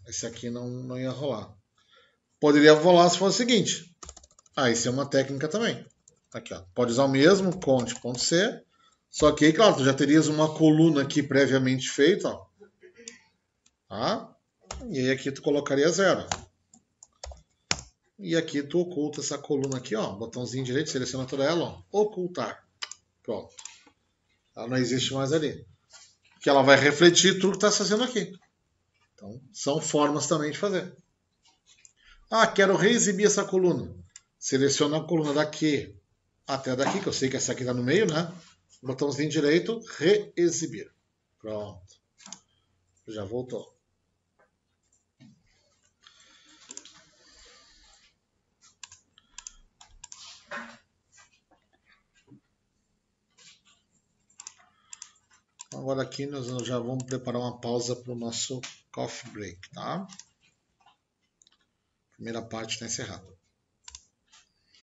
Esse aqui não ia rolar. Poderia rolar se fosse o seguinte. Isso é uma técnica também. Aqui, ó, pode usar o mesmo, cont.c. Só que aí, claro, tu já terias uma coluna aqui previamente feita, ó. Tá? E aí aqui tu colocaria 0. E aqui tu oculta essa coluna aqui, ó. Botãozinho direito, seleciona toda ela, ó. Ocultar. Pronto. Ela não existe mais ali. Porque ela vai refletir tudo que está fazendo aqui. Então, são formas também de fazer. Quero reexibir essa coluna. Seleciona a coluna daqui até daqui, que eu sei que essa aqui está no meio, né? Botãozinho direito, reexibir. Pronto. Já voltou. Agora aqui nós já vamos preparar uma pausa para o nosso coffee break, tá? Primeira parte está encerrada.